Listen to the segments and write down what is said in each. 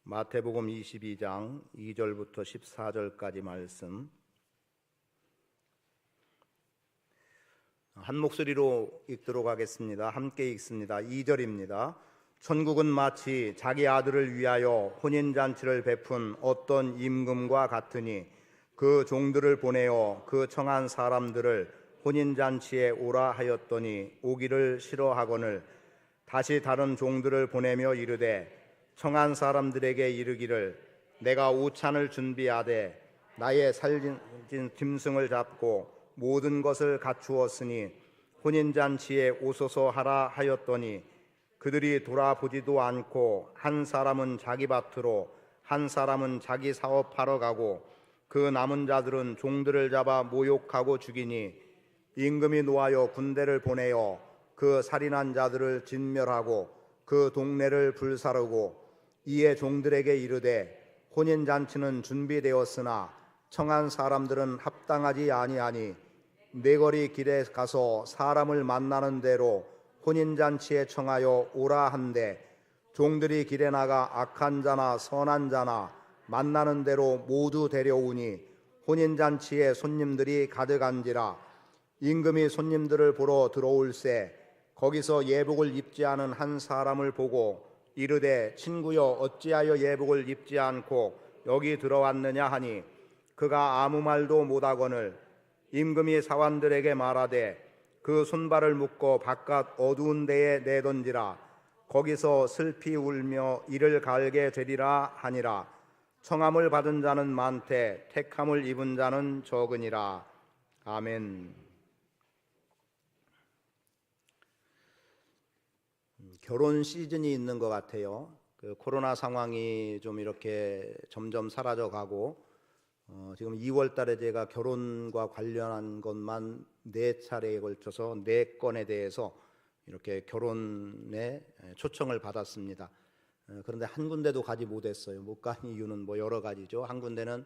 마태복음 22장 2절부터 14절까지 말씀 한 목소리로 읽도록 하겠습니다. 함께 읽습니다. 2절입니다. 천국은 마치 자기 아들을 위하여 혼인잔치를 베푼 어떤 임금과 같으니 그 종들을 보내어 그 청한 사람들을 혼인잔치에 오라 하였더니 오기를 싫어하거늘 다시 다른 종들을 보내며 이르되 청한 사람들에게 이르기를 내가 우찬을 준비하되 나의 살진 짐승을 잡고 모든 것을 갖추었으니 혼인잔치에 오소서 하라 하였더니 그들이 돌아보지도 않고 한 사람은 자기 밭으로 한 사람은 자기 사업하러 가고 그 남은 자들은 종들을 잡아 모욕하고 죽이니 임금이 노하여 군대를 보내어 그 살인한 자들을 진멸하고 그 동네를 불사르고 이에 종들에게 이르되 혼인잔치는 준비되었으나 청한 사람들은 합당하지 아니하니 네거리 길에 가서 사람을 만나는 대로 혼인잔치에 청하여 오라 한데 종들이 길에 나가 악한 자나 선한 자나 만나는 대로 모두 데려오니 혼인잔치에 손님들이 가득한지라. 임금이 손님들을 보러 들어올새 거기서 예복을 입지 않은 한 사람을 보고 이르되 친구여 어찌하여 예복을 입지 않고 여기 들어왔느냐 하니 그가 아무 말도 못하거늘 임금이 사관들에게 말하되 그 손발을 묶어 바깥 어두운 데에 내던지라. 거기서 슬피 울며 이를 갈게 되리라 하니라. 청함을 받은 자는 많되 택함을 입은 자는 적으니라. 아멘. 결혼 시즌이 있는 것 같아요. 그 코로나 상황이 좀 이렇게 점점 사라져가고 지금 2월 달에 제가 결혼과 관련한 것만 4차례에 걸쳐서 4건에 대해서 이렇게 결혼에 초청을 받았습니다. 그런데 한 군데도 가지 못했어요. 못 간 이유는 뭐 여러 가지죠. 한 군데는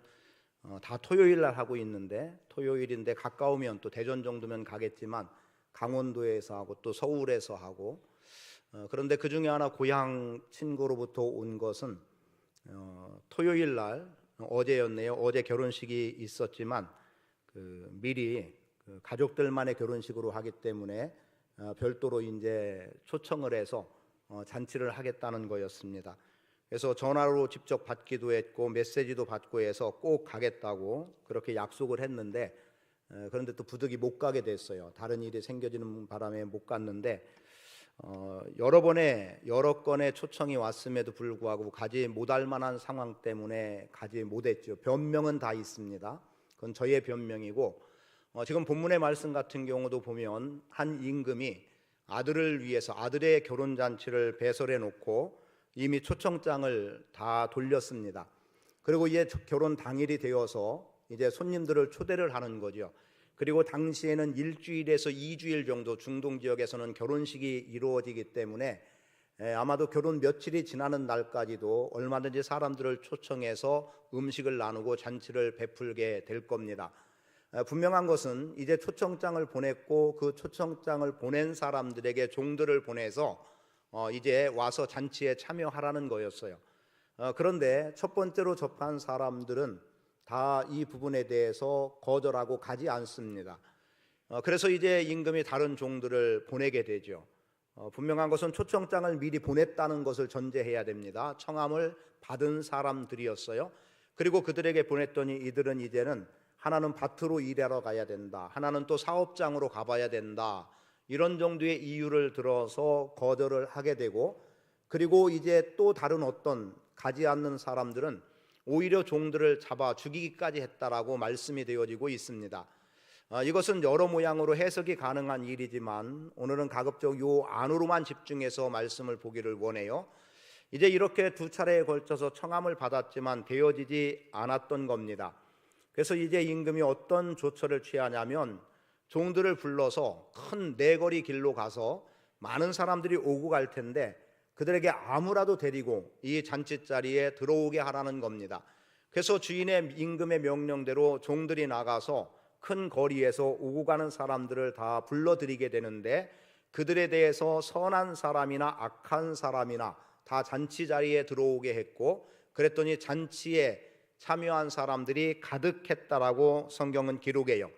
다 토요일 날 하고 있는데 토요일인데 가까우면 또 대전 정도면 가겠지만 강원도에서 하고 또 서울에서 하고 그런데 그 중에 하나 고향 친구로부터 온 것은 토요일 날 어제였네요. 어제 결혼식이 있었지만 미리 가족들만의 결혼식으로 하기 때문에 별도로 이제 초청을 해서 잔치를 하겠다는 거였습니다. 그래서 전화로 직접 받기도 했고 메시지도 받고 해서 꼭 가겠다고 그렇게 약속을 했는데 그런데 또 부득이 못 가게 됐어요. 다른 일이 생겨지는 바람에 못 갔는데 여러 건의 초청이 왔음에도 불구하고 가지 못할 만한 상황 때문에 가지 못했죠. 변명은 다 있습니다. 그건 저의 변명이고 지금 본문의 말씀 같은 경우도 보면 한 임금이 아들을 위해서 아들의 결혼잔치를 배설해 놓고 이미 초청장을 다 돌렸습니다. 그리고 이제 결혼 당일이 되어서 이제 손님들을 초대를 하는 거죠. 그리고 당시에는 1주일에서 2주일 정도 중동 지역에서는 결혼식이 이루어지기 때문에 아마도 결혼 며칠이 지나는 날까지도 얼마든지 사람들을 초청해서 음식을 나누고 잔치를 베풀게 될 겁니다. 분명한 것은 이제 초청장을 보냈고 그 초청장을 보낸 사람들에게 종들을 보내서 이제 와서 잔치에 참여하라는 거였어요. 그런데 첫 번째로 접한 사람들은 다 이 부분에 대해서 거절하고 가지 않습니다. 그래서 이제 임금이 다른 종들을 보내게 되죠. 분명한 것은 초청장을 미리 보냈다는 것을 전제해야 됩니다. 청함을 받은 사람들이었어요. 그리고 그들에게 보냈더니 이들은 이제는 하나는 밭으로 일하러 가야 된다, 하나는 또 사업장으로 가봐야 된다, 이런 정도의 이유를 들어서 거절을 하게 되고, 그리고 이제 또 다른 어떤 가지 않는 사람들은 오히려 종들을 잡아 죽이기까지 했다라고 말씀이 되어지고 있습니다. 이것은 여러 모양으로 해석이 가능한 일이지만 오늘은 가급적 요 안으로만 집중해서 말씀을 보기를 원해요. 이제 이렇게 2차례에 걸쳐서 청함을 받았지만 되어지지 않았던 겁니다. 그래서 이제 임금이 어떤 조처를 취하냐면 종들을 불러서 큰 네거리 길로 가서 많은 사람들이 오고 갈 텐데 그들에게 아무라도 데리고 이 잔치자리에 들어오게 하라는 겁니다. 그래서 주인의 임금의 명령대로 종들이 나가서 큰 거리에서 오고 가는 사람들을 다 불러들이게 되는데 그들에 대해서 선한 사람이나 악한 사람이나 다 잔치 자리에 들어오게 했고 그랬더니 잔치에 참여한 사람들이 가득했다라고 성경은 기록해요.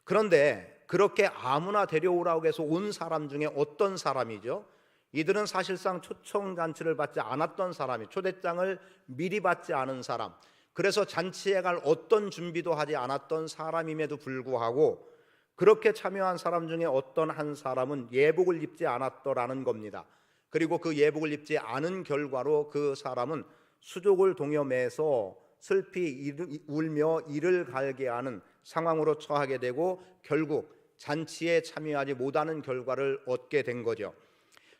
그런데 그렇게 아무나 데려오라고 해서 온 사람 중에 어떤 사람이죠? 이들은 사실상 초청 잔치를 받지 않았던 사람이, 초대장을 미리 받지 않은 사람, 그래서 잔치에 갈 어떤 준비도 하지 않았던 사람임에도 불구하고 그렇게 참여한 사람 중에 어떤 한 사람은 예복을 입지 않았더라는 겁니다. 그리고 그 예복을 입지 않은 결과로 그 사람은 수족을 동여매서 슬피 울며 이를 갈게 하는 상황으로 처하게 되고 결국 잔치에 참여하지 못하는 결과를 얻게 된 거죠.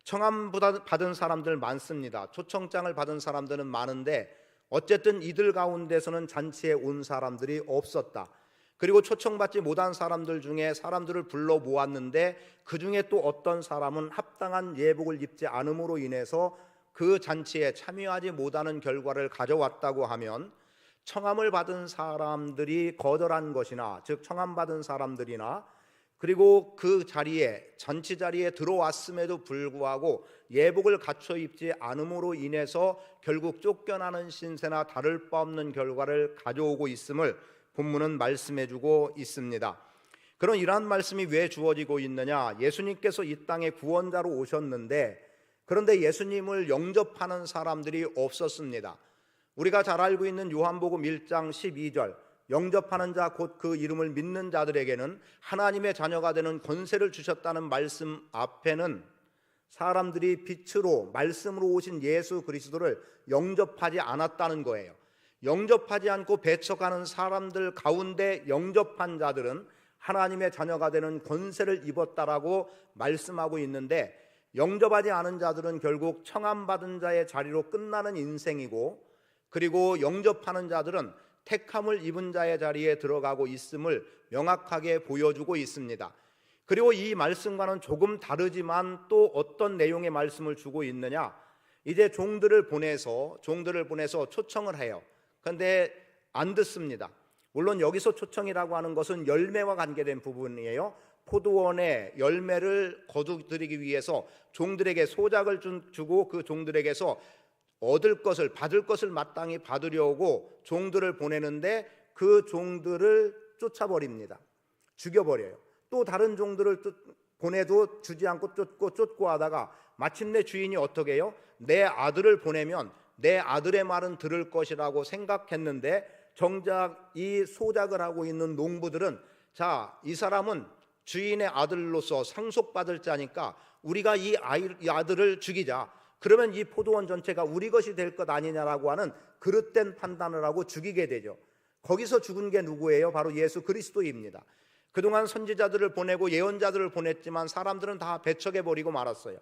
청함 받은 사람들 많습니다. 초청장을 받은 사람들은 많은데 어쨌든 이들 가운데서는 잔치에 온 사람들이 없었다. 그리고 초청받지 못한 사람들 중에 사람들을 불러 모았는데 그 중에 또 어떤 사람은 합당한 예복을 입지 않음으로 인해서 그 잔치에 참여하지 못하는 결과를 가져왔다고 하면 청함을 받은 사람들이 거절한 것이나, 즉 청함받은 사람들이나, 그리고 그 자리에, 잔치 자리에 들어왔음에도 불구하고 예복을 갖춰 입지 않음으로 인해서 결국 쫓겨나는 신세나 다를 바 없는 결과를 가져오고 있음을 본문은 말씀해주고 있습니다. 그런 이러한 말씀이 왜 주어지고 있느냐? 예수님께서 이 땅에 구원자로 오셨는데 그런데 예수님을 영접하는 사람들이 없었습니다. 우리가 잘 알고 있는 요한복음 1장 12절, 영접하는 자 곧 그 이름을 믿는 자들에게는 하나님의 자녀가 되는 권세를 주셨다는 말씀 앞에는 사람들이 빛으로 말씀으로 오신 예수 그리스도를 영접하지 않았다는 거예요. 영접하지 않고 배척하는 사람들 가운데 영접한 자들은 하나님의 자녀가 되는 권세를 입었다라고 말씀하고 있는데, 영접하지 않은 자들은 결국 청함받은 자의 자리로 끝나는 인생이고, 그리고 영접하는 자들은 택함을 입은 자의 자리에 들어가고 있음을 명확하게 보여주고 있습니다. 그리고 이 말씀과는 조금 다르지만 또 어떤 내용의 말씀을 주고 있느냐? 이제 종들을 보내서 초청을 해요. 그런데 안 듣습니다. 물론 여기서 초청이라고 하는 것은 열매와 관계된 부분이에요. 포도원에 열매를 거두드리기 위해서 종들에게 소작을 주고 그 종들에게서 얻을 것을, 받을 것을 마땅히 받으려고 종들을 보내는데 그 종들을 쫓아버립니다. 죽여버려요. 또 다른 종들을 보내도 주지 않고 쫓고 하다가 마침내 주인이 어떻게 해요? 내 아들을 보내면 내 아들의 말은 들을 것이라고 생각했는데 정작 이 소작을 하고 있는 농부들은, 자, 이 사람은 주인의 아들로서 상속받을 자니까 우리가 이 아들을 죽이자. 그러면 이 포도원 전체가 우리 것이 될 것 아니냐라고 하는 그릇된 판단을 하고 죽이게 되죠. 거기서 죽은 게 누구예요? 바로 예수 그리스도입니다. 그동안 선지자들을 보내고 예언자들을 보냈지만 사람들은 다 배척해버리고 말았어요.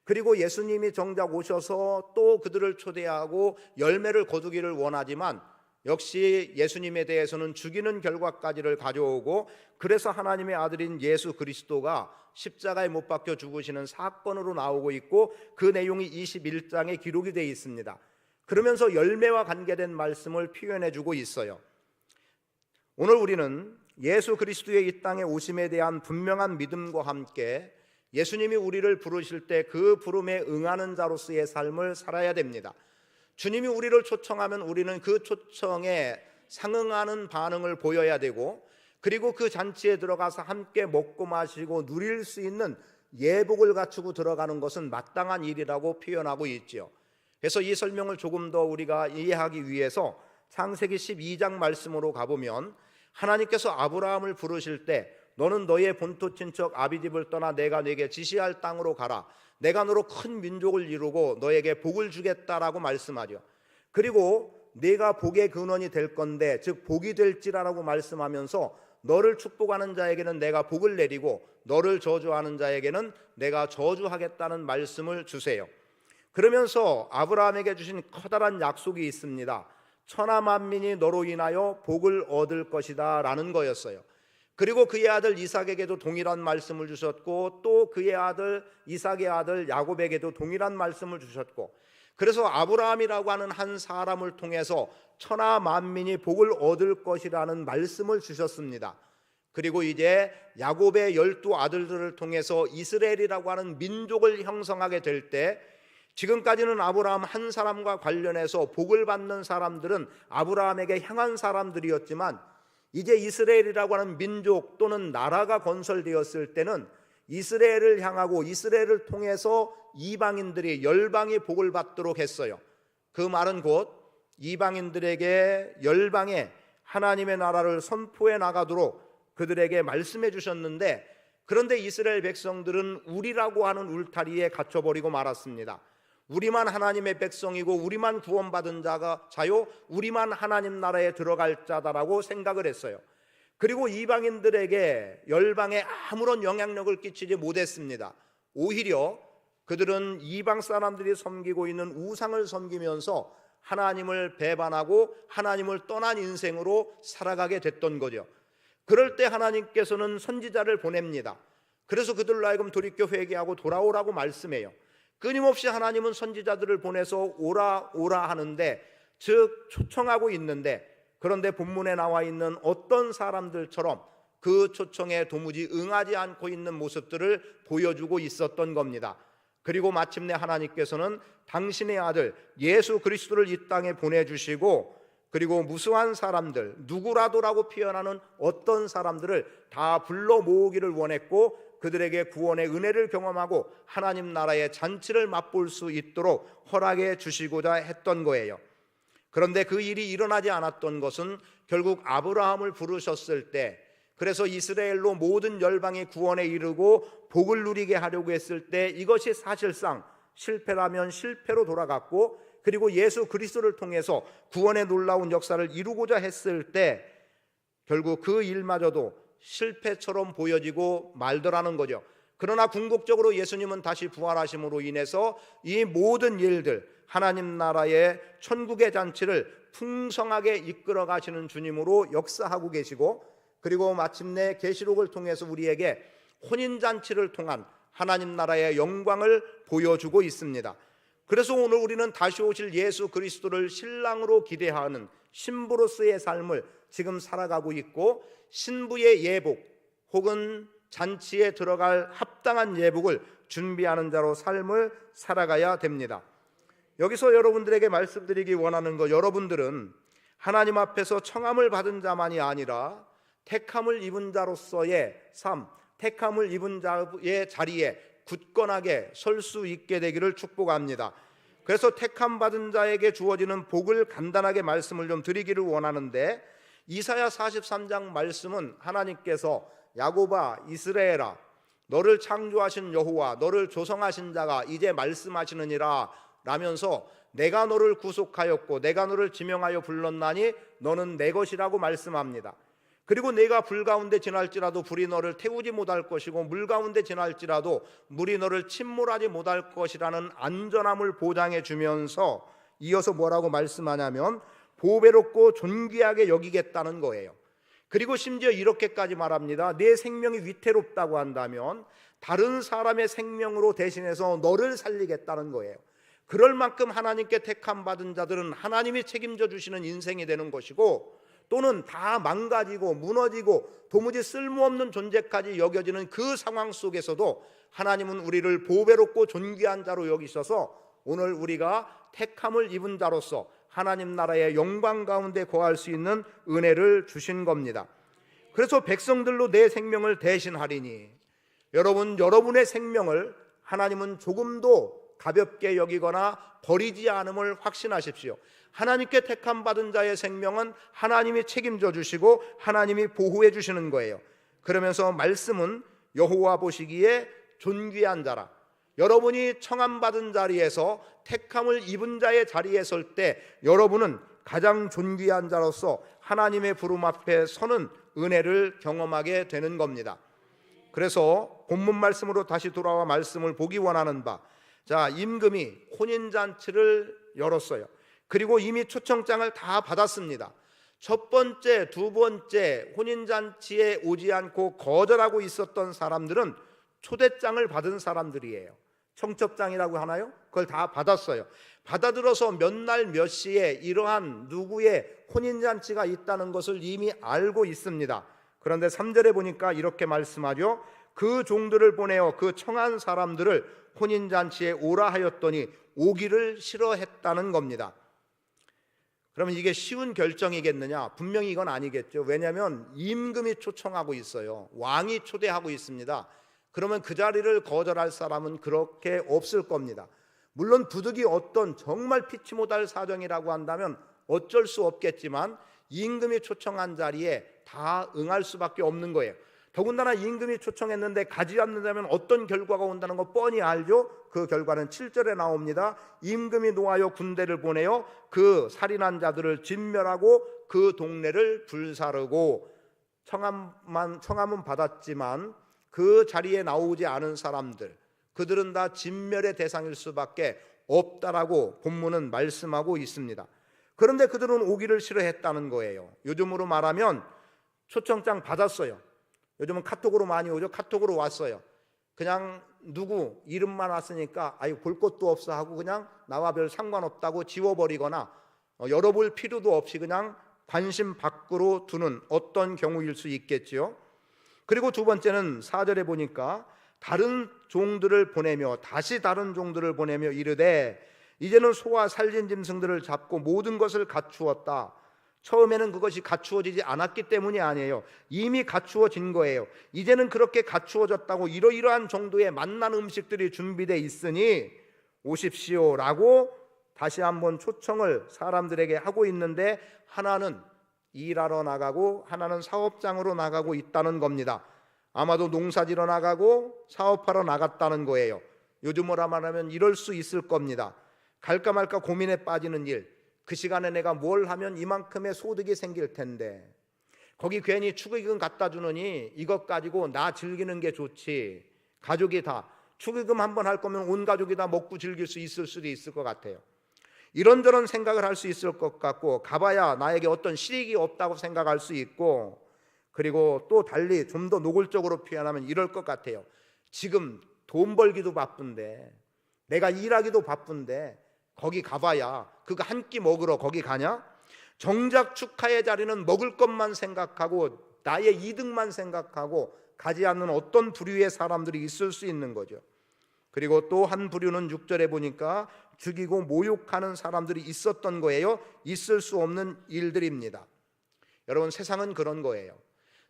그리고 예수님이 정작 오셔서 또 그들을 초대하고 열매를 거두기를 원하지만 역시 예수님에 대해서는 죽이는 결과까지를 가져오고, 그래서 하나님의 아들인 예수 그리스도가 십자가에 못 박혀 죽으시는 사건으로 나오고 있고 그 내용이 21장에 기록이 되어 있습니다. 그러면서 열매와 관계된 말씀을 표현해주고 있어요. 오늘 우리는 예수 그리스도의 이 땅에 오심에 대한 분명한 믿음과 함께 예수님이 우리를 부르실 때 그 부름에 응하는 자로서의 삶을 살아야 됩니다. 주님이 우리를 초청하면 우리는 그 초청에 상응하는 반응을 보여야 되고, 그리고 그 잔치에 들어가서 함께 먹고 마시고 누릴 수 있는 예복을 갖추고 들어가는 것은 마땅한 일이라고 표현하고 있지요. 그래서 이 설명을 조금 더 우리가 이해하기 위해서 창세기 12장 말씀으로 가보면 하나님께서 아브라함을 부르실 때 너는 너의 본토 친척 아비집을 떠나 내가 네게 지시할 땅으로 가라. 내가 너로 큰 민족을 이루고 너에게 복을 주겠다라고 말씀하죠. 그리고 네가 복의 근원이 될 건데, 즉 복이 될지라라고 말씀하면서 너를 축복하는 자에게는 내가 복을 내리고 너를 저주하는 자에게는 내가 저주하겠다는 말씀을 주세요. 그러면서 아브라함에게 주신 커다란 약속이 있습니다. 천하 만민이 너로 인하여 복을 얻을 것이다 라는 거였어요. 그리고 그의 아들 이삭에게도 동일한 말씀을 주셨고, 또 그의 아들 이삭의 아들 야곱에게도 동일한 말씀을 주셨고, 그래서 아브라함이라고 하는 한 사람을 통해서 천하 만민이 복을 얻을 것이라는 말씀을 주셨습니다. 그리고 이제 야곱의 12 아들들을 통해서 이스라엘이라고 하는 민족을 형성하게 될 때 지금까지는 아브라함 한 사람과 관련해서 복을 받는 사람들은 아브라함에게 향한 사람들이었지만 이제 이스라엘이라고 하는 민족 또는 나라가 건설되었을 때는 이스라엘을 향하고 이스라엘을 통해서 이방인들이 열방이 복을 받도록 했어요. 그 말은 곧 이방인들에게 열방에 하나님의 나라를 선포해 나가도록 그들에게 말씀해 주셨는데, 그런데 이스라엘 백성들은 우리라고 하는 울타리에 갇혀버리고 말았습니다. 우리만 하나님의 백성이고 우리만 구원받은 자요, 우리만 하나님 나라에 들어갈 자다라고 생각을 했어요. 그리고 이방인들에게 열방에 아무런 영향력을 끼치지 못했습니다. 오히려 그들은 이방 사람들이 섬기고 있는 우상을 섬기면서 하나님을 배반하고 하나님을 떠난 인생으로 살아가게 됐던 거죠. 그럴 때 하나님께서는 선지자를 보냅니다. 그래서 그들로 하여금 돌이켜 회개하고 돌아오라고 말씀해요. 끊임없이 하나님은 선지자들을 보내서 오라 오라 하는데, 즉 초청하고 있는데, 그런데 본문에 나와 있는 어떤 사람들처럼 그 초청에 도무지 응하지 않고 있는 모습들을 보여주고 있었던 겁니다. 그리고 마침내 하나님께서는 당신의 아들 예수 그리스도를 이 땅에 보내주시고, 그리고 무수한 사람들, 누구라도라고 표현하는 어떤 사람들을 다 불러 모으기를 원했고, 그들에게 구원의 은혜를 경험하고 하나님 나라의 잔치를 맛볼 수 있도록 허락해 주시고자 했던 거예요. 그런데 그 일이 일어나지 않았던 것은 결국 아브라함을 부르셨을 때, 그래서 이스라엘로 모든 열방의 구원에 이르고 복을 누리게 하려고 했을 때 이것이 사실상 실패라면 실패로 돌아갔고, 그리고 예수 그리스도를 통해서 구원의 놀라운 역사를 이루고자 했을 때 결국 그 일마저도 실패처럼 보여지고 말더라는 거죠. 그러나 궁극적으로 예수님은 다시 부활하심으로 인해서 이 모든 일들, 하나님 나라의 천국의 잔치를 풍성하게 이끌어 가시는 주님으로 역사하고 계시고, 그리고 마침내 계시록을 통해서 우리에게 혼인잔치를 통한 하나님 나라의 영광을 보여주고 있습니다. 그래서 오늘 우리는 다시 오실 예수 그리스도를 신랑으로 기대하는 신부로서의 삶을 지금 살아가고 있고, 신부의 예복 혹은 잔치에 들어갈 합당한 예복을 준비하는 자로 삶을 살아가야 됩니다. 여기서 여러분들에게 말씀드리기 원하는 것, 여러분들은 하나님 앞에서 청함을 받은 자만이 아니라 택함을 입은 자로서의 삶, 택함을 입은 자의 자리에 굳건하게 설 수 있게 되기를 축복합니다. 그래서 택함 받은 자에게 주어지는 복을 간단하게 말씀을 좀 드리기를 원하는데, 이사야 43장 말씀은 하나님께서 야곱아 이스라엘아 너를 창조하신 여호와 너를 조성하신 자가 이제 말씀하시느니라 라면서 내가 너를 구속하였고 내가 너를 지명하여 불렀나니 너는 내 것이라고 말씀합니다. 그리고 내가 불 가운데 지날지라도 불이 너를 태우지 못할 것이고 물 가운데 지날지라도 물이 너를 침몰하지 못할 것이라는 안전함을 보장해 주면서 이어서 뭐라고 말씀하냐면 보배롭고 존귀하게 여기겠다는 거예요. 그리고 심지어 이렇게까지 말합니다. 내 생명이 위태롭다고 한다면 다른 사람의 생명으로 대신해서 너를 살리겠다는 거예요. 그럴 만큼 하나님께 택함 받은 자들은 하나님이 책임져 주시는 인생이 되는 것이고, 또는 다 망가지고 무너지고 도무지 쓸모없는 존재까지 여겨지는 그 상황 속에서도 하나님은 우리를 보배롭고 존귀한 자로 여기셔서 오늘 우리가 택함을 입은 자로서 하나님 나라의 영광 가운데 거할 수 있는 은혜를 주신 겁니다. 그래서 백성들로 내 생명을 대신하리니, 여러분의 생명을 하나님은 조금도 가볍게 여기거나 버리지 않음을 확신하십시오. 하나님께 택함 받은 자의 생명은 하나님이 책임져 주시고 하나님이 보호해 주시는 거예요. 그러면서 말씀은 여호와 보시기에 존귀한 자라, 여러분이 청함 받은 자리에서 택함을 입은 자의 자리에 설 때 여러분은 가장 존귀한 자로서 하나님의 부름 앞에 서는 은혜를 경험하게 되는 겁니다. 그래서 본문 말씀으로 다시 돌아와 말씀을 보기 원하는 바, 자, 임금이 혼인잔치를 열었어요. 그리고 이미 초청장을 다 받았습니다. 첫 번째, 두 번째 혼인잔치에 오지 않고 거절하고 있었던 사람들은 초대장을 받은 사람들이에요. 청첩장이라고 하나요? 그걸 다 받았어요. 받아들어서 몇 날 몇 시에 이러한 누구의 혼인잔치가 있다는 것을 이미 알고 있습니다. 그런데 3절에 보니까 이렇게 말씀하죠. 그 종들을 보내어 그 청한 사람들을 혼인잔치에 오라 하였더니 오기를 싫어했다는 겁니다. 그러면 이게 쉬운 결정이겠느냐? 분명히 이건 아니겠죠. 왜냐하면 임금이 초청하고 있어요. 왕이 초대하고 있습니다. 그러면 그 자리를 거절할 사람은 그렇게 없을 겁니다. 물론 부득이 어떤 정말 피치 못할 사정이라고 한다면 어쩔 수 없겠지만 임금이 초청한 자리에 다 응할 수밖에 없는 거예요. 더군다나 임금이 초청했는데 가지 않는다면 어떤 결과가 온다는 거 뻔히 알죠. 그 결과는 7절에 나옵니다. 임금이 노하여 군대를 보내어 그 살인한 자들을 진멸하고 그 동네를 불사르고, 청함은 받았지만 그 자리에 나오지 않은 사람들, 그들은 다 진멸의 대상일 수밖에 없다라고 본문은 말씀하고 있습니다. 그런데 그들은 오기를 싫어했다는 거예요. 요즘으로 말하면 초청장 받았어요. 요즘은 카톡으로 많이 오죠. 카톡으로 왔어요. 그냥 누구 이름만 왔으니까 아유 볼 것도 없어 하고 그냥 나와 별 상관없다고 지워버리거나 열어볼 필요도 없이 그냥 관심 밖으로 두는 어떤 경우일 수 있겠지요. 그리고 두 번째는 4절에 보니까 다른 종들을 보내며 다시 다른 종들을 보내며 이르되 이제는 소와 살진 짐승들을 잡고 모든 것을 갖추었다. 처음에는 그것이 갖추어지지 않았기 때문이 아니에요. 이미 갖추어진 거예요. 이제는 그렇게 갖추어졌다고 이러이러한 정도의 맛난 음식들이 준비되어 있으니 오십시오라고 다시 한번 초청을 사람들에게 하고 있는데, 하나는 일하러 나가고 하나는 사업장으로 나가고 있다는 겁니다. 아마도 농사지러 나가고 사업하러 나갔다는 거예요. 요즘으로 말하면 이럴 수 있을 겁니다. 갈까 말까 고민에 빠지는 일, 그 시간에 내가 뭘 하면 이만큼의 소득이 생길 텐데 거기 괜히 축의금 갖다 주느니 이것 가지고 나 즐기는 게 좋지, 가족이 다 축의금 한번 할 거면 온 가족이 다 먹고 즐길 수 있을 수도 있을 것 같아요. 이런저런 생각을 할 수 있을 것 같고, 가봐야 나에게 어떤 실익이 없다고 생각할 수 있고, 그리고 또 달리 좀 더 노골적으로 표현하면 이럴 것 같아요. 지금 돈 벌기도 바쁜데, 내가 일하기도 바쁜데 거기 가봐야 그거 한 끼 먹으러 거기 가냐? 정작 축하의 자리는 먹을 것만 생각하고 나의 이득만 생각하고 가지 않는 어떤 부류의 사람들이 있을 수 있는 거죠. 그리고 또 한 부류는 6절에 보니까 죽이고 모욕하는 사람들이 있었던 거예요. 있을 수 없는 일들입니다. 여러분, 세상은 그런 거예요.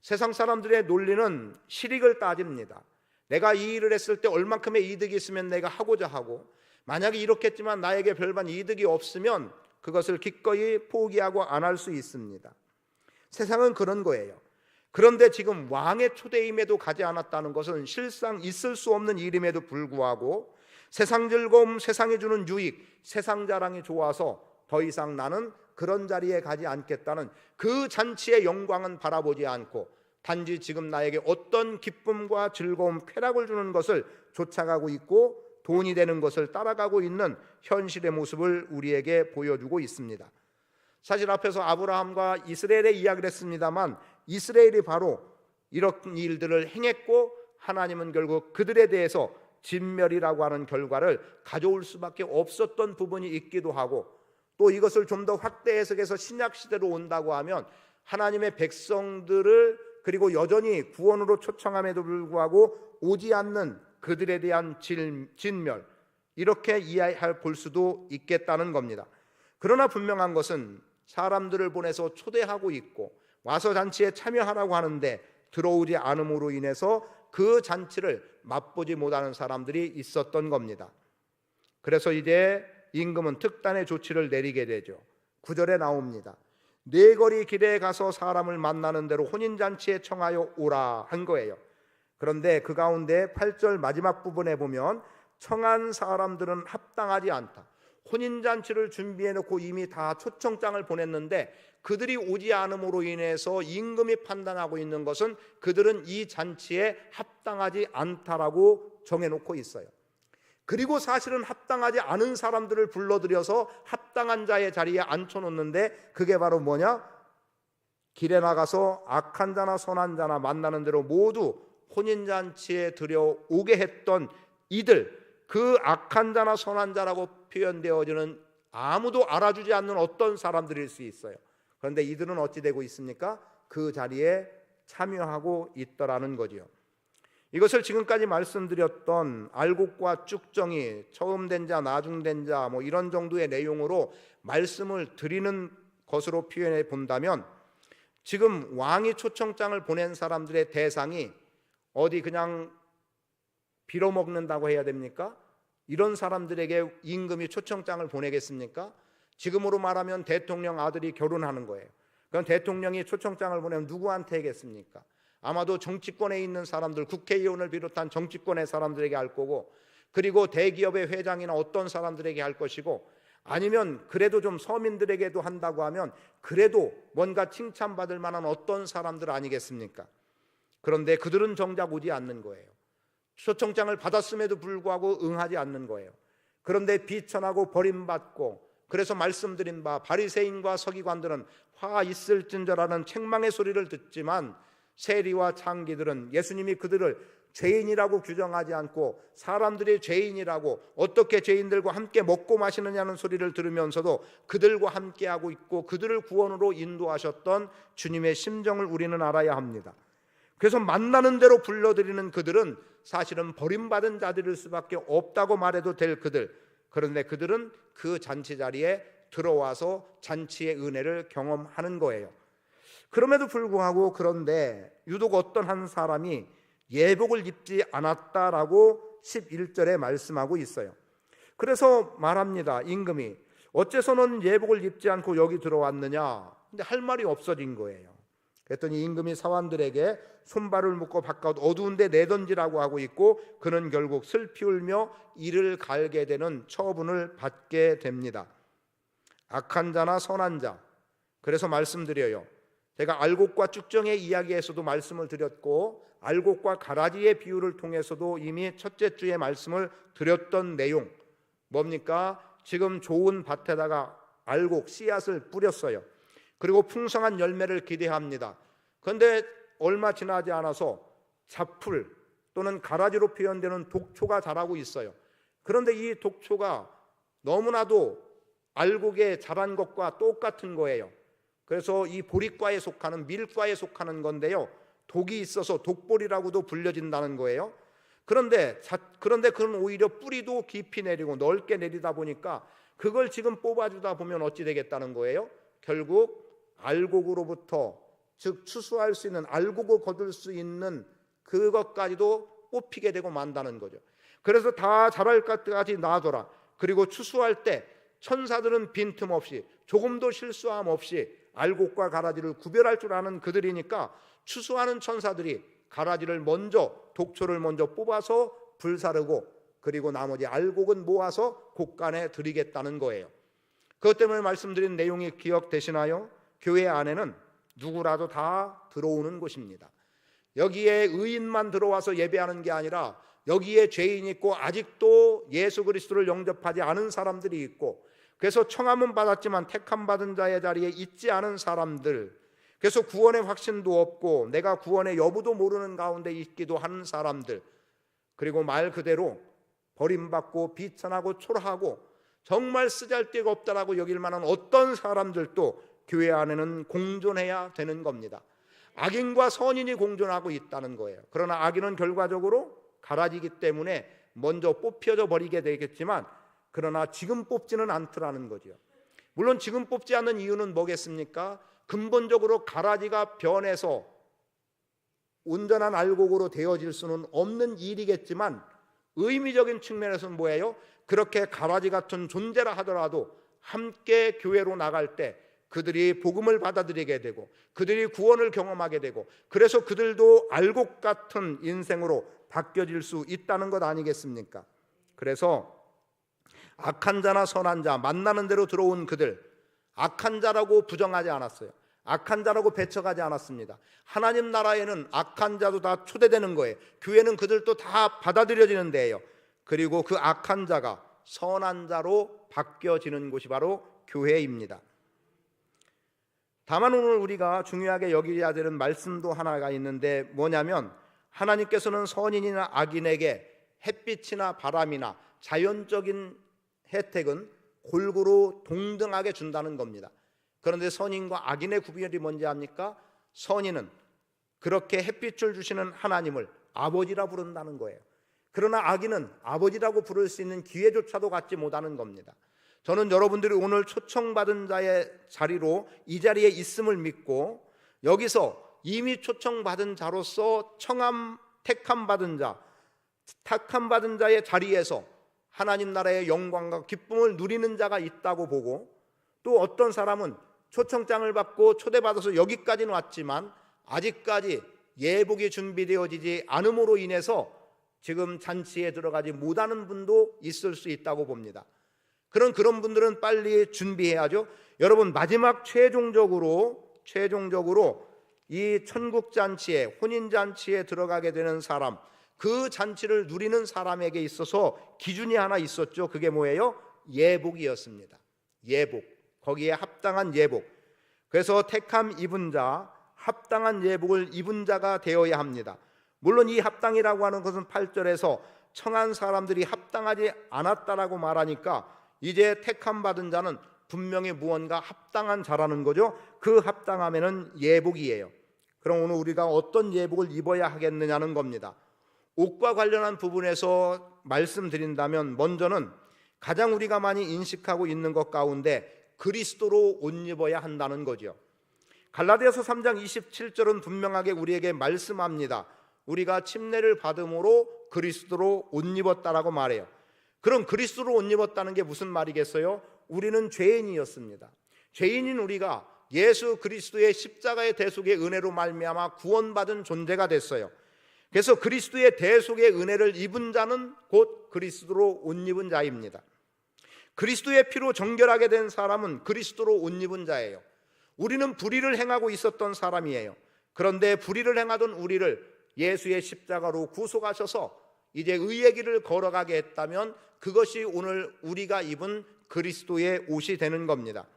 세상 사람들의 논리는 실익을 따집니다. 내가 이 일을 했을 때 얼만큼의 이득이 있으면 내가 하고자 하고, 만약에 이렇게 했지만 나에게 별반 이득이 없으면 그것을 기꺼이 포기하고 안 할 수 있습니다. 세상은 그런 거예요. 그런데 지금 왕의 초대임에도 가지 않았다는 것은 실상 있을 수 없는 일임에도 불구하고 세상 즐거움, 세상이 주는 유익, 세상 자랑이 좋아서 더 이상 나는 그런 자리에 가지 않겠다는 그 잔치의 영광은 바라보지 않고 단지 지금 나에게 어떤 기쁨과 즐거움, 쾌락을 주는 것을 쫓아가고 있고 돈이 되는 것을 따라가고 있는 현실의 모습을 우리에게 보여주고 있습니다. 사실 앞에서 아브라함과 이스라엘의 이야기를 했습니다만 이스라엘이 바로 이런 일들을 행했고 하나님은 결국 그들에 대해서 진멸이라고 하는 결과를 가져올 수밖에 없었던 부분이 있기도 하고, 또 이것을 좀 더 확대 해석해서 신약 시대로 온다고 하면 하나님의 백성들을 그리고 여전히 구원으로 초청함에도 불구하고 오지 않는 그들에 대한 진멸, 이렇게 이해할 볼 수도 있겠다는 겁니다. 그러나 분명한 것은 사람들을 보내서 초대하고 있고 와서 잔치에 참여하라고 하는데 들어오지 않음으로 인해서 그 잔치를 맛보지 못하는 사람들이 있었던 겁니다. 그래서 이제 임금은 특단의 조치를 내리게 되죠. 9절에 나옵니다. 네 거리 길에 가서 사람을 만나는 대로 혼인잔치에 청하여 오라 한 거예요. 그런데 그 가운데 8절 마지막 부분에 보면 청한 사람들은 합당하지 않다. 혼인잔치를 준비해놓고 이미 다 초청장을 보냈는데 그들이 오지 않음으로 인해서 임금이 판단하고 있는 것은 그들은 이 잔치에 합당하지 않다라고 정해놓고 있어요. 그리고 사실은 합당하지 않은 사람들을 불러들여서 합당한 자의 자리에 앉혀놓는데 그게 바로 뭐냐? 길에 나가서 악한 자나 선한 자나 만나는 대로 모두 혼인잔치에 들여오게 했던 이들, 그 악한 자나 선한 자라고 표현되어지는 아무도 알아주지 않는 어떤 사람들일 수 있어요. 그런데 이들은 어찌 되고 있습니까? 그 자리에 참여하고 있더라는 거지요. 이것을 지금까지 말씀드렸던 알곡과 쭉정이, 처음 된 자, 나중 된 자, 이런 정도의 내용으로 말씀을 드리는 것으로 표현해 본다면, 지금 왕이 초청장을 보낸 사람들의 대상이 어디 그냥 빌어먹는다고 해야 됩니까? 이런 사람들에게 임금이 초청장을 보내겠습니까? 지금으로 말하면 대통령 아들이 결혼하는 거예요. 그럼 대통령이 초청장을 보내면 누구한테 하겠습니까? 아마도 정치권에 있는 사람들, 국회의원을 비롯한 정치권의 사람들에게 할 거고, 그리고 대기업의 회장이나 어떤 사람들에게 할 것이고, 아니면 그래도 좀 서민들에게도 한다고 하면 그래도 뭔가 칭찬받을 만한 어떤 사람들 아니겠습니까? 그런데 그들은 정작 오지 않는 거예요. 초청장을 받았음에도 불구하고 응하지 않는 거예요. 그런데 비천하고 버림받고, 그래서 말씀드린 바 바리새인과 서기관들은 화 있을진저라는 책망의 소리를 듣지만, 세리와 창기들은 예수님이 그들을 죄인이라고 규정하지 않고 사람들이 죄인이라고, 어떻게 죄인들과 함께 먹고 마시느냐는 소리를 들으면서도 그들과 함께하고 있고 그들을 구원으로 인도하셨던 주님의 심정을 우리는 알아야 합니다. 그래서 만나는 대로 불러들이는 그들은 사실은 버림받은 자들일 수밖에 없다고 말해도 될 그들, 그런데 그들은 그 잔치 자리에 들어와서 잔치의 은혜를 경험하는 거예요. 그럼에도 불구하고, 그런데 유독 어떤 한 사람이 예복을 입지 않았다라고 11절에 말씀하고 있어요. 그래서 말합니다. 임금이 어째서 넌 예복을 입지 않고 여기 들어왔느냐? 근데 할 말이 없어진 거예요. 그랬더니 임금이 사환들에게 손발을 묶고 바깥 어두운 데 내던지라고 하고 있고, 그는 결국 슬피 울며 이를 갈게 되는 처분을 받게 됩니다. 악한 자나 선한 자, 그래서 말씀드려요. 제가 알곡과 쭉정의 이야기에서도 말씀을 드렸고, 알곡과 가라지의 비유를 통해서도 이미 첫째 주에 말씀을 드렸던 내용, 뭡니까? 지금 좋은 밭에다가 알곡, 씨앗을 뿌렸어요. 그리고 풍성한 열매를 기대합니다. 그런데 얼마 지나지 않아서 잡풀 또는 가라지로 표현되는 독초가 자라고 있어요. 그런데 이 독초가 너무나도 알곡에 자란 것과 똑같은 거예요. 그래서 이 보리과에 속하는, 밀과에 속하는 건데요, 독이 있어서 독보리라고도 불려진다는 거예요. 그런데 그건 오히려 뿌리도 깊이 내리고 넓게 내리다 보니까 그걸 지금 뽑아주다 보면 어찌 되겠다는 거예요? 결국 알곡으로부터, 즉 추수할 수 있는, 알곡을 거둘 수 있는 그것까지도 뽑히게 되고 만다는 거죠. 그래서 다 자랄 것까지 놔둬라. 그리고 추수할 때 천사들은 빈틈없이, 조금도 실수함 없이 알곡과 가라지를 구별할 줄 아는 그들이니까 추수하는 천사들이 가라지를 먼저, 독초를 먼저 뽑아서 불사르고, 그리고 나머지 알곡은 모아서 곳간에 드리겠다는 거예요. 그것 때문에 말씀드린 내용이 기억되시나요? 교회 안에는 누구라도 다 들어오는 곳입니다. 여기에 의인만 들어와서 예배하는 게 아니라 여기에 죄인이 있고 아직도 예수 그리스도를 영접하지 않은 사람들이 있고, 그래서 청함은 받았지만 택함 받은 자의 자리에 있지 않은 사람들, 그래서 구원의 확신도 없고 내가 구원의 여부도 모르는 가운데 있기도 하는 사람들, 그리고 말 그대로 버림받고 비천하고 초라하고 정말 쓰잘데가 없다라고 여길 만한 어떤 사람들도 교회 안에는 공존해야 되는 겁니다. 악인과 선인이 공존하고 있다는 거예요. 그러나 악인은 결과적으로 가라지기 때문에 먼저 뽑혀져 버리게 되겠지만, 그러나 지금 뽑지는 않더라는 거죠. 물론 지금 뽑지 않는 이유는 뭐겠습니까? 근본적으로 가라지가 변해서 온전한 알곡으로 되어질 수는 없는 일이겠지만, 의미적인 측면에서는 뭐예요? 그렇게 가라지 같은 존재라 하더라도 함께 교회로 나갈 때 그들이 복음을 받아들이게 되고 그들이 구원을 경험하게 되고, 그래서 그들도 알곡 같은 인생으로 바뀌어질 수 있다는 것 아니겠습니까? 그래서 악한 자나 선한 자, 만나는 대로 들어온 그들, 악한 자라고 부정하지 않았어요. 악한 자라고 배척하지 않았습니다. 하나님 나라에는 악한 자도 다 초대되는 거예요. 교회는 그들도 다 받아들여지는 데예요. 그리고 그 악한 자가 선한 자로 바뀌어지는 곳이 바로 교회입니다. 다만 오늘 우리가 중요하게 여기야 되는 말씀도 하나가 있는데, 뭐냐면 하나님께서는 선인이나 악인에게 햇빛이나 바람이나 자연적인 혜택은 골고루 동등하게 준다는 겁니다. 그런데 선인과 악인의 구별이 뭔지 압니까? 선인은 그렇게 햇빛을 주시는 하나님을 아버지라 부른다는 거예요. 그러나 아기는 아버지라고 부를 수 있는 기회조차도 갖지 못하는 겁니다. 저는 여러분들이 오늘 초청받은 자의 자리로 이 자리에 있음을 믿고 여기서 이미 초청받은 자로서 택함받은 자의 자리에서 하나님 나라의 영광과 기쁨을 누리는 자가 있다고 보고, 또 어떤 사람은 초청장을 받고 초대받아서 여기까지는 왔지만 아직까지 예복이 준비되어지지 않음으로 인해서 지금 잔치에 들어가지 못하는 분도 있을 수 있다고 봅니다. 그런 분들은 빨리 준비해야죠. 여러분, 마지막 최종적으로 이 천국잔치에, 혼인잔치에 들어가게 되는 사람, 그 잔치를 누리는 사람에게 있어서 기준이 하나 있었죠. 그게 뭐예요? 예복이었습니다. 예복, 거기에 합당한 예복. 그래서 택함 입은 자, 합당한 예복을 입은 자가 되어야 합니다. 물론 이 합당이라고 하는 것은 8절에서 청한 사람들이 합당하지 않았다라고 말하니까 이제 택함 받은 자는 분명히 무언가 합당한 자라는 거죠. 그 합당함에는 예복이에요. 그럼 오늘 우리가 어떤 예복을 입어야 하겠느냐는 겁니다. 옷과 관련한 부분에서 말씀드린다면, 먼저는 가장 우리가 많이 인식하고 있는 것 가운데 그리스도로 옷 입어야 한다는 거죠. 갈라디아서 3장 27절은 분명하게 우리에게 말씀합니다. 우리가 침례를 받음으로 그리스도로 옷 입었다라고 말해요. 그럼 그리스도로 옷 입었다는 게 무슨 말이겠어요? 우리는 죄인이었습니다. 죄인인 우리가 예수 그리스도의 십자가의 대속의 은혜로 말미암아 구원받은 존재가 됐어요. 그래서 그리스도의 대속의 은혜를 입은 자는 곧 그리스도로 옷 입은 자입니다. 그리스도의 피로 정결하게 된 사람은 그리스도로 옷 입은 자예요. 우리는 불의를 행하고 있었던 사람이에요. 그런데 불의를 행하던 우리를 예수의 십자가로 구속하셔서 이제 의의 길을 걸어가게 했다면 그것이 오늘 우리가 입은 그리스도의 옷이 되는 겁니다.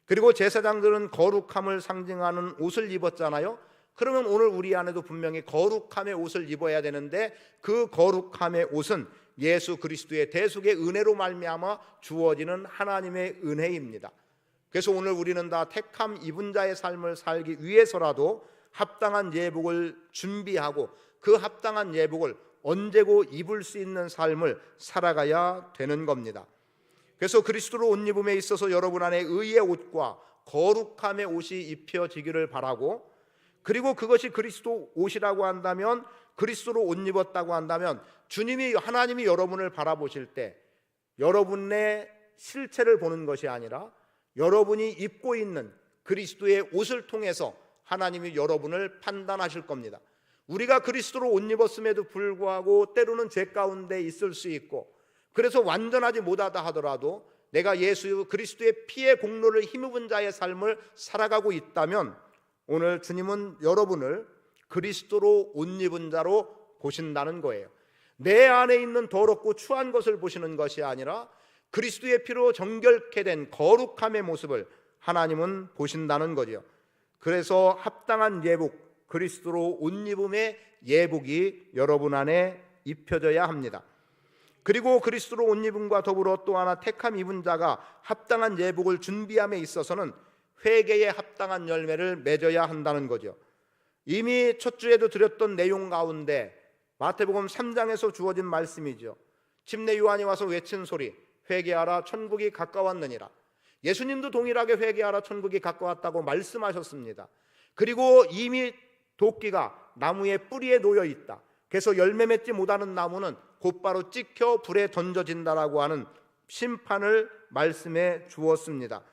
그리고 제사장들은 거룩함을 상징하는 옷을 입었잖아요. 그러면 오늘 우리 안에도 분명히 거룩함의 옷을 입어야 되는데, 그 거룩함의 옷은 예수 그리스도의 대속의 은혜로 말미암아 주어지는 하나님의 은혜입니다. 그래서 오늘 우리는 다 택함 입은 자의 삶을 살기 위해서라도 합당한 예복을 준비하고 그 합당한 예복을 언제고 입을 수 있는 삶을 살아가야 되는 겁니다. 그래서 그리스도로 옷 입음에 있어서 여러분 안에 의의 옷과 거룩함의 옷이 입혀지기를 바라고, 그리고 그것이 그리스도 옷이라고 한다면, 그리스도로 옷 입었다고 한다면 하나님이 여러분을 바라보실 때 여러분의 실체를 보는 것이 아니라 여러분이 입고 있는 그리스도의 옷을 통해서 하나님이 여러분을 판단하실 겁니다. 우리가 그리스도로 옷 입었음에도 불구하고 때로는 죄 가운데 있을 수 있고, 그래서 완전하지 못하다 하더라도 내가 예수 그리스도의 피의 공로를 힘입은 자의 삶을 살아가고 있다면 오늘 주님은 여러분을 그리스도로 옷 입은 자로 보신다는 거예요. 내 안에 있는 더럽고 추한 것을 보시는 것이 아니라 그리스도의 피로 정결케 된 거룩함의 모습을 하나님은 보신다는 거죠. 그래서 합당한 예복, 그리스도로 옷 입음의 예복이 여러분 안에 입혀져야 합니다. 그리고 그리스도로 옷 입음과 더불어 또 하나 택함 입은 자가 합당한 예복을 준비함에 있어서는 회개에 합당한 열매를 맺어야 한다는 거죠. 이미 첫 주에도 드렸던 내용 가운데 마태복음 3장에서 주어진 말씀이죠. 침례 요한이 와서 외친 소리, 회개하라 천국이 가까웠느니라. 예수님도 동일하게 회개하라 천국이 가까웠다고 말씀하셨습니다. 그리고 이미 도끼가 나무의 뿌리에 놓여 있다. 그래서 열매 맺지 못하는 나무는 곧바로 찍혀 불에 던져진다라고 하는 심판을 말씀해 주었습니다.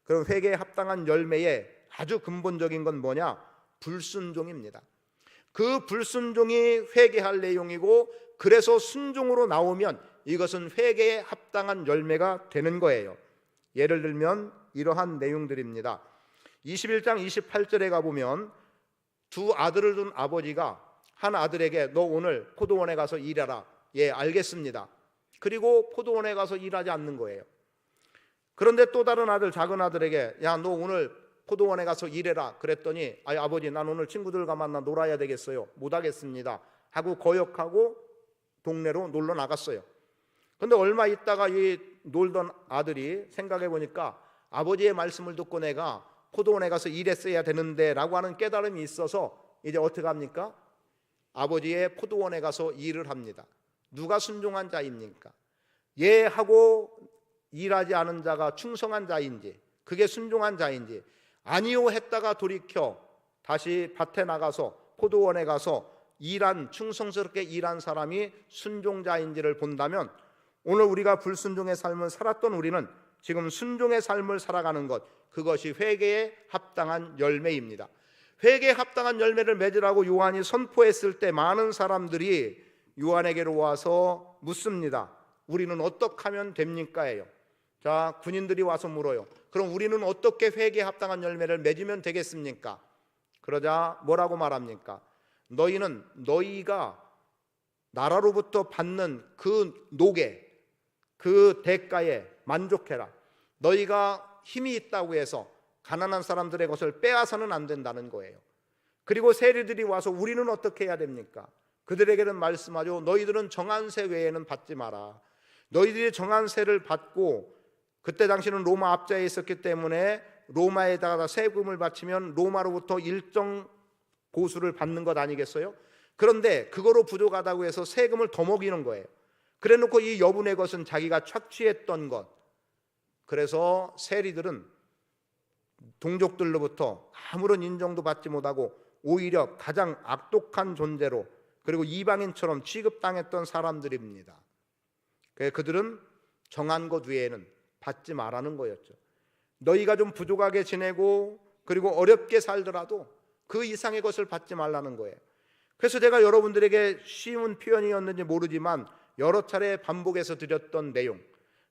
그럼 회개에 합당한 열매의 아주 근본적인 건 뭐냐? 불순종입니다. 그 불순종이 회개할 내용이고, 그래서 순종으로 나오면 이것은 회개에 합당한 열매가 되는 거예요. 예를 들면 이러한 내용들입니다. 21장 28절에 가보면 두 아들을 둔 아버지가 한 아들에게 너 오늘 포도원에 가서 일해라. 예, 알겠습니다. 그리고 포도원에 가서 일하지 않는 거예요. 그런데 또 다른 아들, 작은 아들에게 야, 너 오늘 포도원에 가서 일해라. 그랬더니 아버지, 난 오늘 친구들과 만나 놀아야 되겠어요. 못하겠습니다 하고 거역하고 동네로 놀러 나갔어요. 그런데 얼마 있다가 이 놀던 아들이 생각해 보니까 아버지의 말씀을 듣고 내가 포도원에 가서 일했어야 되는데 라고 하는 깨달음이 있어서 이제 어떻게 합니까? 아버지의 포도원에 가서 일을 합니다. 누가 순종한 자입니까? 예 하고 일하지 않은 자가 충성한 자인지, 그게 순종한 자인지, 아니요 했다가 돌이켜 다시 밭에 나가서 포도원에 가서 충성스럽게 일한 사람이 순종자인지를 본다면, 오늘 우리가 불순종의 삶을 살았던 우리는 지금 순종의 삶을 살아가는 것, 그것이 회개에 합당한 열매입니다. 회개에 합당한 열매를 맺으라고 요한이 선포했을 때 많은 사람들이 요한에게로 와서 묻습니다. 우리는 어떻게 하면 됩니까?예요. 자, 군인들이 와서 물어요. 그럼 우리는 어떻게 회개에 합당한 열매를 맺으면 되겠습니까? 그러자 뭐라고 말합니까? 너희가 나라로부터 받는 그 노개, 그 대가에 만족해라. 너희가 힘이 있다고 해서 가난한 사람들의 것을 빼앗아서는 안 된다는 거예요. 그리고 세리들이 와서 우리는 어떻게 해야 됩니까? 그들에게는 말씀하죠. 너희들은 정한세 외에는 받지 마라. 너희들이 정한세를 받고, 그때 당시는 로마 압제에 있었기 때문에 로마에다가 세금을 바치면 로마로부터 일정 보수를 받는 것 아니겠어요? 그런데 그거로 부족하다고 해서 세금을 더 먹이는 거예요. 그래놓고 이 여분의 것은 자기가 착취했던 것. 그래서 세리들은 동족들로부터 아무런 인정도 받지 못하고 오히려 가장 악독한 존재로, 그리고 이방인처럼 취급당했던 사람들입니다. 그들은 정한 것 외에는 받지 말라는 거였죠. 너희가 좀 부족하게 지내고 그리고 어렵게 살더라도 그 이상의 것을 받지 말라는 거예요. 그래서 제가 여러분들에게 쉬운 표현이었는지 모르지만 여러 차례 반복해서 드렸던 내용,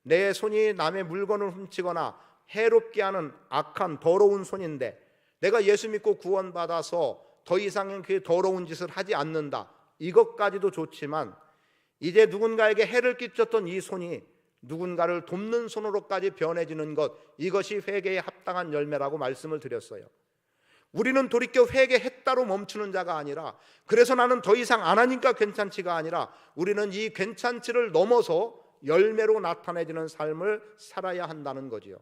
내 손이 남의 물건을 훔치거나 해롭게 하는 악한 더러운 손인데 내가 예수 믿고 구원받아서 더 이상은 그 더러운 짓을 하지 않는다, 이것까지도 좋지만 이제 누군가에게 해를 끼쳤던 이 손이 누군가를 돕는 손으로까지 변해지는 것, 이것이 회개에 합당한 열매라고 말씀을 드렸어요. 우리는 돌이켜 회개했다로 멈추는 자가 아니라, 그래서 나는 더 이상 안 하니까 괜찮지가 아니라, 우리는 이 괜찮지를 넘어서 열매로 나타내지는 삶을 살아야 한다는 거지요.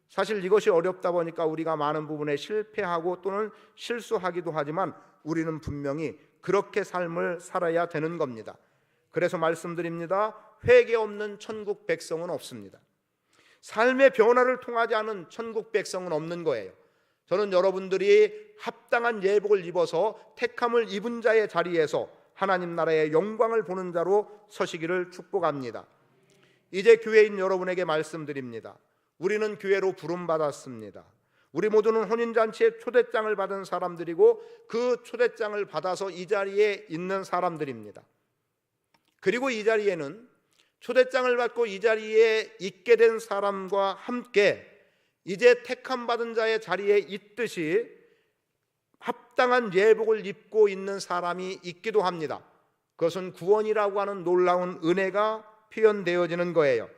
사실 이것이 어렵다 보니까 우리가 많은 부분에 실패하고 또는 실수하기도 하지만 우리는 분명히 그렇게 삶을 살아야 되는 겁니다. 그래서 말씀드립니다. 회개 없는 천국 백성은 없습니다. 삶의 변화를 통하지 않은 천국 백성은 없는 거예요. 저는 여러분들이 합당한 예복을 입어서 택함을 입은 자의 자리에서 하나님 나라의 영광을 보는 자로 서시기를 축복합니다. 이제 교회인 여러분에게 말씀드립니다. 우리는 교회로 부름받았습니다. 우리 모두는 혼인잔치에 초대장을 받은 사람들이고 그 초대장을 받아서 이 자리에 있는 사람들입니다. 그리고 이 자리에는 초대장을 받고 이 자리에 있게 된 사람과 함께 이제 택함 받은 자의 자리에 있듯이 합당한 예복을 입고 있는 사람이 있기도 합니다. 그것은 구원이라고 하는 놀라운 은혜가 표현되어지는 거예요.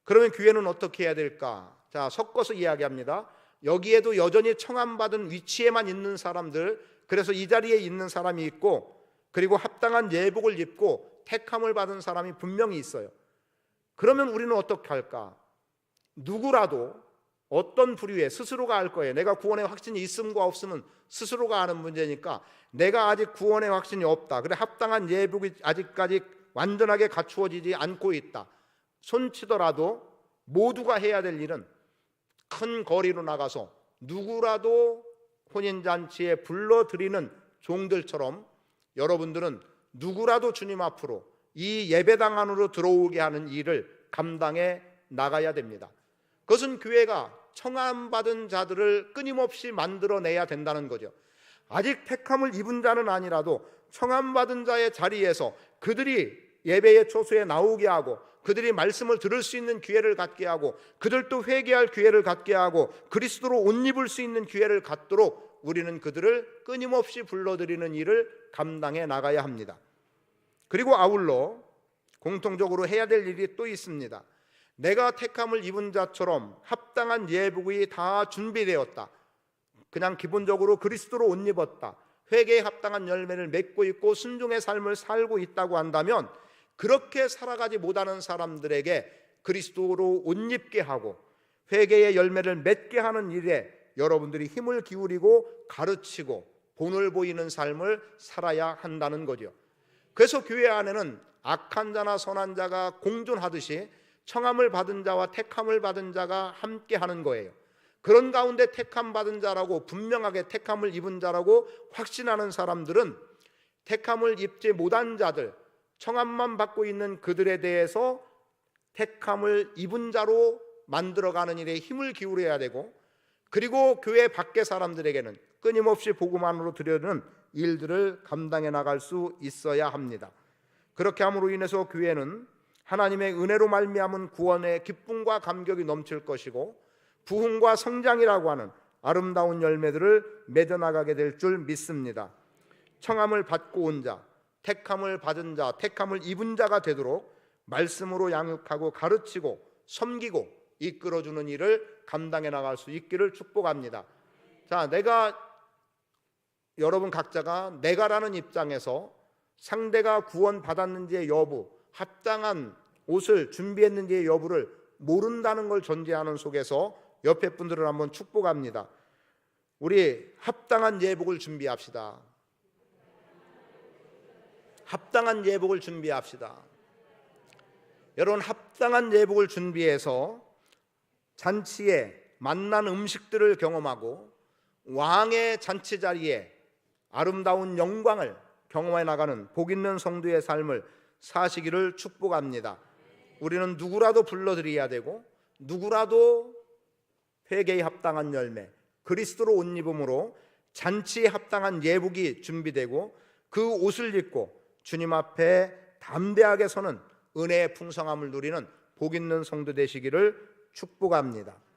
그러면 교회는 어떻게 해야 될까? 자, 섞어서 이야기합니다. 여기에도 여전히 청함받은 위치에만 있는 사람들, 그래서 이 자리에 있는 사람이 있고, 그리고 합당한 예복을 입고 택함을 받은 사람이 분명히 있어요. 그러면 우리는 어떻게 할까? 누구라도 어떤 부류에 스스로가 알 거예요. 내가 구원의 확신이 있음과 없음은 스스로가 아는 문제니까, 내가 아직 구원의 확신이 없다, 그래 합당한 예복이 아직까지 완전하게 갖추어지지 않고 있다, 손치더라도 모두가 해야 될 일은 큰 거리로 나가서 누구라도 혼인잔치에 불러들이는 종들처럼 여러분들은 누구라도 주님 앞으로 이 예배당 안으로 들어오게 하는 일을 감당해 나가야 됩니다. 그것은 교회가 청함받은 자들을 끊임없이 만들어내야 된다는 거죠. 아직 택함을 입은 자는 아니라도 청함받은 자의 자리에서 그들이 예배의 초소에 나오게 하고, 그들이 말씀을 들을 수 있는 기회를 갖게 하고, 그들도 회개할 기회를 갖게 하고, 그리스도로 옷 입을 수 있는 기회를 갖도록 우리는 그들을 끊임없이 불러들이는 일을 감당해 나가야 합니다. 그리고 아울러 공통적으로 해야 될 일이 또 있습니다. 내가 택함을 입은 자처럼 합당한 예복이 다 준비되었다, 그냥 기본적으로 그리스도로 옷 입었다, 회개에 합당한 열매를 맺고 있고 순종의 삶을 살고 있다고 한다면, 그렇게 살아가지 못하는 사람들에게 그리스도로 옷 입게 하고 회개의 열매를 맺게 하는 일에 여러분들이 힘을 기울이고 가르치고 본을 보이는 삶을 살아야 한다는 거죠. 그래서 교회 안에는 악한 자나 선한 자가 공존하듯이 청함을 받은 자와 택함을 받은 자가 함께 하는 거예요. 그런 가운데 택함 받은 자라고, 분명하게 택함을 입은 자라고 확신하는 사람들은 택함을 입지 못한 자들, 청함만 받고 있는 그들에 대해서 택함을 입은 자로 만들어가는 일에 힘을 기울여야 되고, 그리고 교회 밖의 사람들에게는 끊임없이 복음 안으로 들여오는 일들을 감당해 나갈 수 있어야 합니다. 그렇게 함으로 인해서 교회는 하나님의 은혜로 말미암은 구원의 기쁨과 감격이 넘칠 것이고, 부흥과 성장이라고 하는 아름다운 열매들을 맺어나가게 될 줄 믿습니다. 청함을 받고 온 자, 택함을 받은 자, 택함을 입은 자가 되도록 말씀으로 양육하고 가르치고 섬기고 이끌어주는 일을 감당해 나갈 수 있기를 축복합니다. 자, 여러분 각자가 내가라는 입장에서 상대가 구원 받았는지의 여부, 합당한 옷을 준비했는지의 여부를 모른다는 걸 전제하는 속에서 옆에 분들을 한번 축복합니다. 우리 합당한 예복을 준비합시다. 합당한 예복을 준비합시다. 여러분, 합당한 예복을 준비해서 잔치에 맛난 음식들을 경험하고 왕의 잔치 자리에 아름다운 영광을 경험해 나가는 복 있는 성도의 삶을 사시기를 축복합니다. 우리는 누구라도 불러드려야 되고, 누구라도 회개에 합당한 열매, 그리스도로 옷 입음으로 잔치에 합당한 예복이 준비되고, 그 옷을 입고 주님 앞에 담대하게 서는 은혜의 풍성함을 누리는 복 있는 성도 되시기를 축복합니다.